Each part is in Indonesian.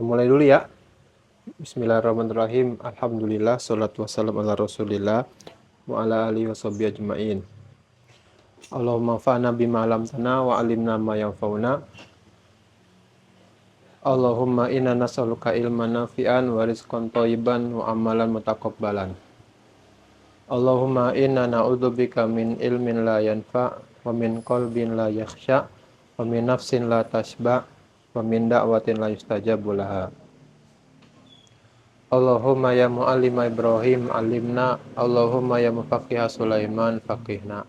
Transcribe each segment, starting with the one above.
Mulai dulu ya. Bismillahirrahmanirrahim. Alhamdulillah, salatu wassalam ala rasulillah wa ala alihi wa sahbihi ajma'in. Allahumma fa'na bima 'allamtana wa 'allimna ma yanfa'una. Allahumma inna nas'aluka ilman nafi'an wa rizqan thayyiban wa amalan mutaqabbalan. Allahumma inna na'udzubika min ilmin la yanfa' wa min qalbin la yakhsha' wa min nafsin la tashba' wa min da'watin la yustajabu laha. Allahumma ya mu'allima Ibrahim alimna, Allahumma ya mufaqiha Sulaiman faqihna.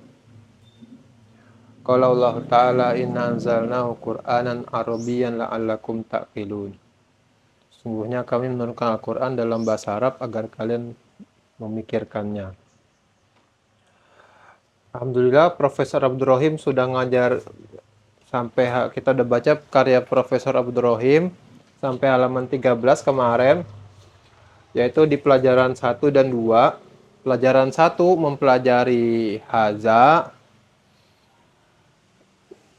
Qala Allah Ta'ala inna anzalnahu Qur'anan Arabiyyan la'allakum ta'qilun. Sungguhnya kami menurunkan Al-Quran dalam bahasa Arab agar kalian memikirkannya. Alhamdulillah Profesor Abdurrahim sudah ngajar sampai kita udah baca karya Profesor Abdurrahim sampai halaman 13 kemarin, yaitu di pelajaran 1 dan 2. Pelajaran 1 mempelajari haza,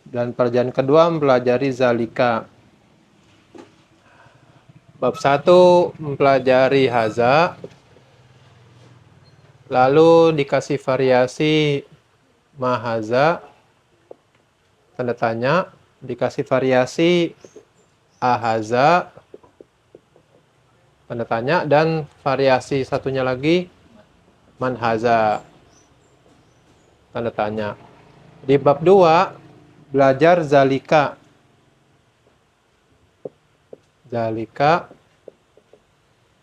dan pelajaran kedua mempelajari zalika. Bab 1 mempelajari haza, lalu dikasih variasi mahaza, tanda tanya, dikasih variasi ahaza, tanda tanya, dan variasi satunya lagi manhaza, tanda tanya. Di bab 2 belajar zalika.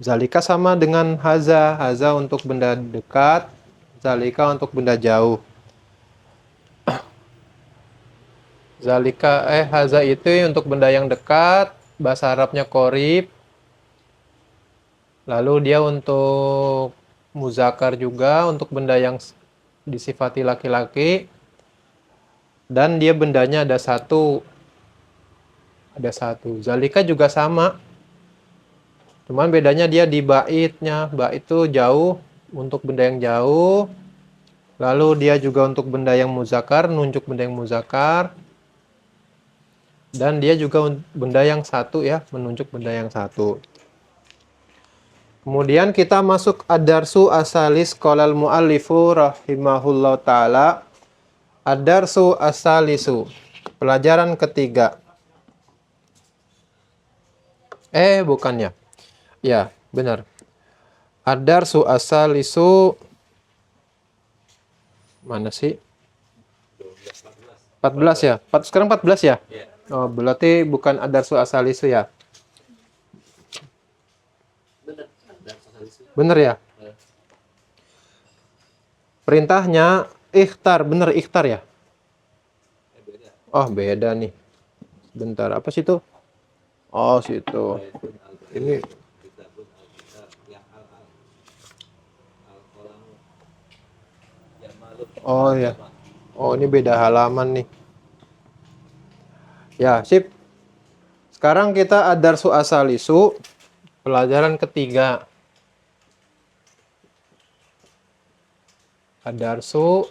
Zalika sama dengan haza. Haza untuk benda dekat, zalika untuk benda jauh. Haza itu untuk benda yang dekat, bahasa Arabnya qorib. Lalu dia untuk muzakkar juga, untuk benda yang disifati laki-laki. Dan dia bendanya ada satu. Zalika juga sama. Cuman bedanya dia di baitnya. Bait itu jauh, untuk benda yang jauh. Lalu dia juga untuk benda yang muzakkar, nunjuk benda yang muzakkar. Dan dia juga benda yang satu ya, menunjuk benda yang satu. Kemudian kita masuk ad-darsu asalis qalal muallifu rahimahullah ta'ala. Ad-darsu asalisu, pelajaran ketiga. Bukannya. Ya, benar. Ad-darsu asalisu, mana sih? 14 ya? Sekarang 14 ya? Oh, berarti bukan ad-darsu asalisu ya? Benar ya? Perintahnya ikhtar, benar ikhtar ya? Oh, beda nih. Bentar, apa sih itu? Oh, situ. Ini. Oh ya. Oh, ini beda halaman nih. Ya, sip. Sekarang kita ad-darsu asalisu, pelajaran ketiga. Ad-darsu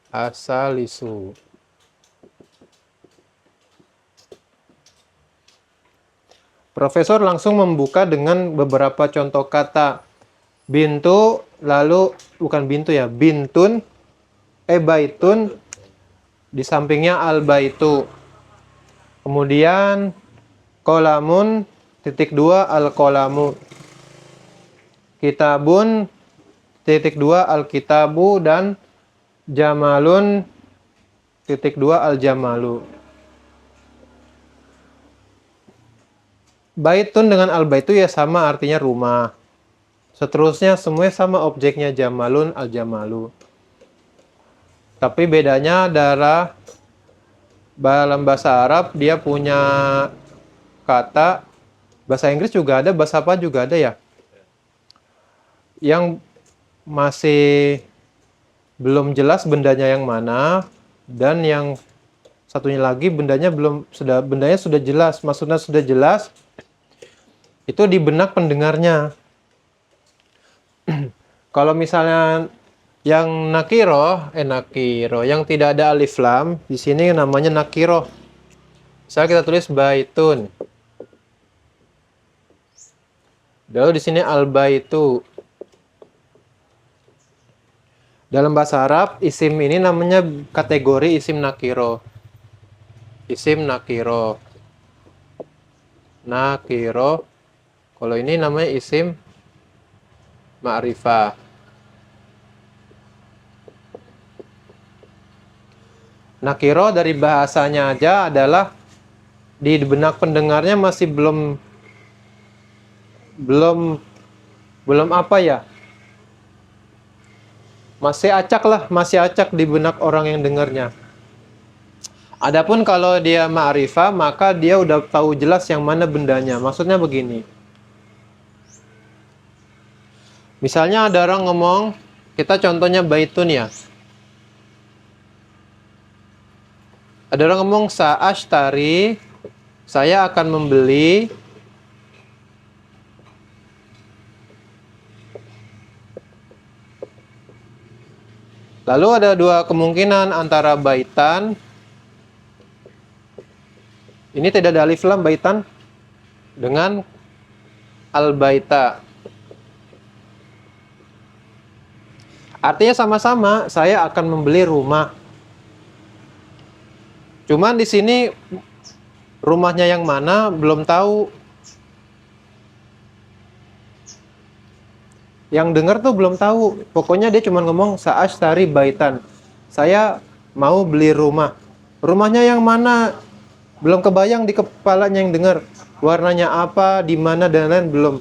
asalisu. Profesor langsung membuka dengan beberapa contoh kata. Bintu, lalu bukan bintu ya, bintun, baitun, di sampingnya al-baitu. Kemudian kolamun, -2 al-kolamu. Kitabun, -2 al-kitabu, dan jamalun, -2 al-jamalu. Baitun dengan al-baitu ya sama artinya rumah. Seterusnya semuanya sama objeknya, jamalun, al-jamalu. Tapi bedanya adalah dalam bahasa Arab dia punya kata, bahasa Inggris juga ada, bahasa apa juga ada ya. Yang masih belum jelas bendanya yang mana, dan yang satunya lagi bendanya sudah jelas, maksudnya sudah jelas. Itu di benak pendengarnya. Kalau misalnya yang nakiro, yang tidak ada alif lam, di sini namanya nakiro. Misalnya kita tulis baitun. Lalu di sini al-baitu. Dalam bahasa Arab, isim ini namanya kategori isim nakiro. Isim nakiro. Nakiro. Kalau ini namanya isim ma'rifah. Nakiro dari bahasanya aja adalah di benak pendengarnya masih belum apa ya? Masih acak di benak orang yang dengarnya. Adapun kalau dia ma'rifah, maka dia udah tahu jelas yang mana bendanya. Maksudnya begini. Misalnya ada orang ngomong, kita contohnya baitun ya. Ada orang ngomong sa'ashtari, saya akan membeli. Lalu ada dua kemungkinan antara baitan. Ini tidak ada alif lam baitan dengan al-baita. Artinya sama-sama saya akan membeli rumah. Cuman di sini rumahnya yang mana belum tahu. Yang dengar tuh belum tahu. Pokoknya dia cuma ngomong sa'ashtari baitan. Saya mau beli rumah. Rumahnya yang mana? Belum kebayang di kepalanya yang dengar. Warnanya apa, di mana dan lain belum.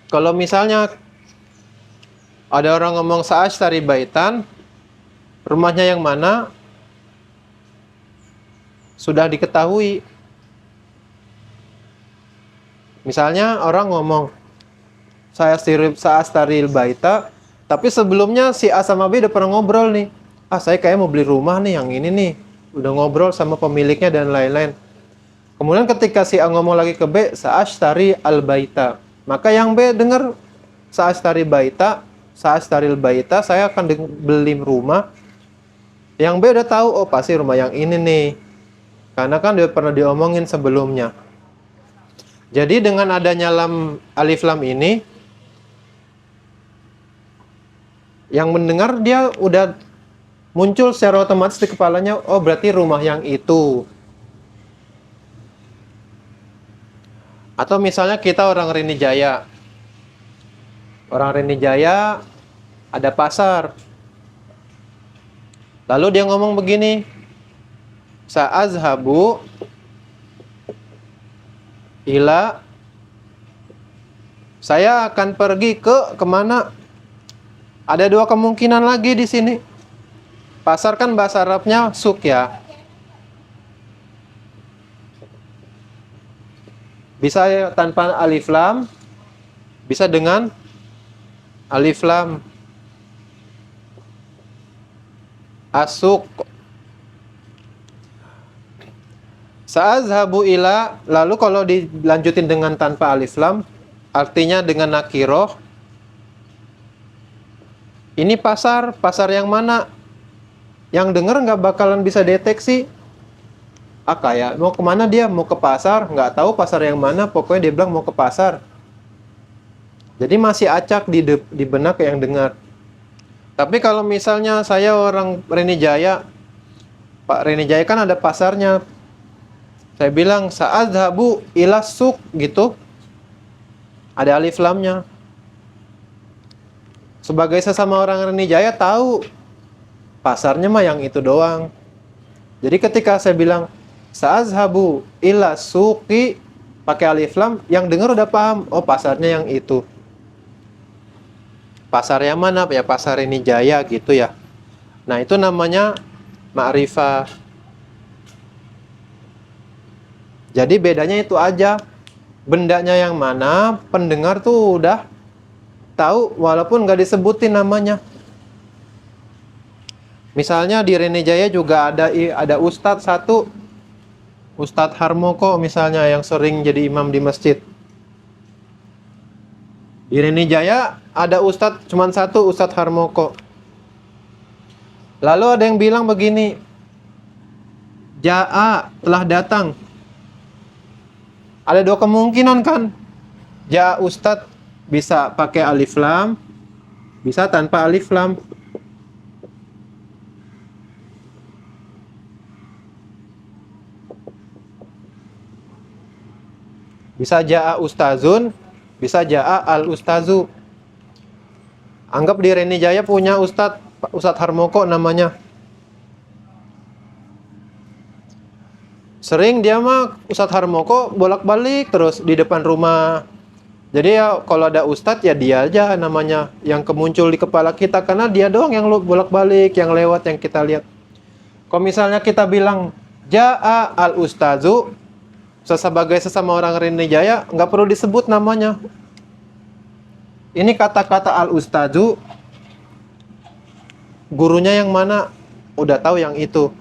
Kalau misalnya ada orang ngomong sa'ashtari baitan, rumahnya yang mana? Sudah diketahui. Misalnya orang ngomong saya sa'astaril baita, tapi sebelumnya si A sama B udah pernah ngobrol nih. Saya kayak mau beli rumah nih yang ini nih. Udah ngobrol sama pemiliknya dan lain-lain. Kemudian ketika si A ngomong lagi ke B, sa'ashtari al baita. Maka yang B dengar sa'astaril baita, saya akan beli rumah. Yang B udah tahu, oh pasti rumah yang ini nih. Karena kan dia pernah diomongin sebelumnya. Jadi dengan adanya alif lam ini, yang mendengar dia udah muncul secara otomatis di kepalanya, oh berarti rumah yang itu. Atau misalnya kita orang Rini Jaya. Orang Rini Jaya ada pasar. Lalu dia ngomong begini, sa'azhabu ila, saya akan pergi ke kemana? Ada dua kemungkinan lagi di sini. Pasar kan bahasa Arabnya suk ya. Bisa tanpa alif lam, bisa dengan alif lam. Asuk. Sa'azhabu ila, lalu kalau dilanjutin dengan tanpa alif lam, artinya dengan nakiroh. Ini pasar yang mana? Yang denger nggak bakalan bisa deteksi. Kayak mau kemana dia? Mau ke pasar? Nggak tahu pasar yang mana, pokoknya dia bilang mau ke pasar. Jadi masih acak di benak yang dengar. Tapi kalau misalnya saya orang Rini Jaya, Pak Rini Jaya kan ada pasarnya. Saya bilang sa'adhabu ila suk gitu. Ada alif lamnya. Sebagai sesama orang Rini Jaya tahu pasarnya mah yang itu doang. Jadi ketika saya bilang sa'adhabu ila suqi pakai alif lam, yang dengar udah paham, oh pasarnya yang itu. Pasar yang mana? Ya pasar Rini Jaya gitu ya. Nah, itu namanya ma'rifah. Jadi bedanya itu aja. Bendanya yang mana, pendengar tuh udah tahu walaupun nggak disebutin namanya. Misalnya di Rini Jaya juga ada ustadz satu, Ustadz Harmoko misalnya yang sering jadi imam di masjid. Di Rini Jaya ada ustadz cuma satu, Ustadz Harmoko. Lalu ada yang bilang begini, Ja'a telah datang. Ada dua kemungkinan kan. Ja Ustadz bisa pakai alif lam, bisa tanpa alif lam. Bisa ja'a ustazun, bisa ja'a al ustazu. Anggap di Reni Jaya punya Ustadz Harmoko namanya. Sering dia mah Ustadz Harmoko bolak-balik terus di depan rumah. Jadi ya kalau ada Ustadz ya dia aja namanya yang kemuncul di kepala kita karena dia doang yang bolak-balik, yang lewat, yang kita lihat. Kalau misalnya kita bilang ja'a al ustazu sebagai sesama orang Reni Jaya, nggak perlu disebut namanya. Ini kata-kata al ustazu, gurunya yang mana udah tahu yang itu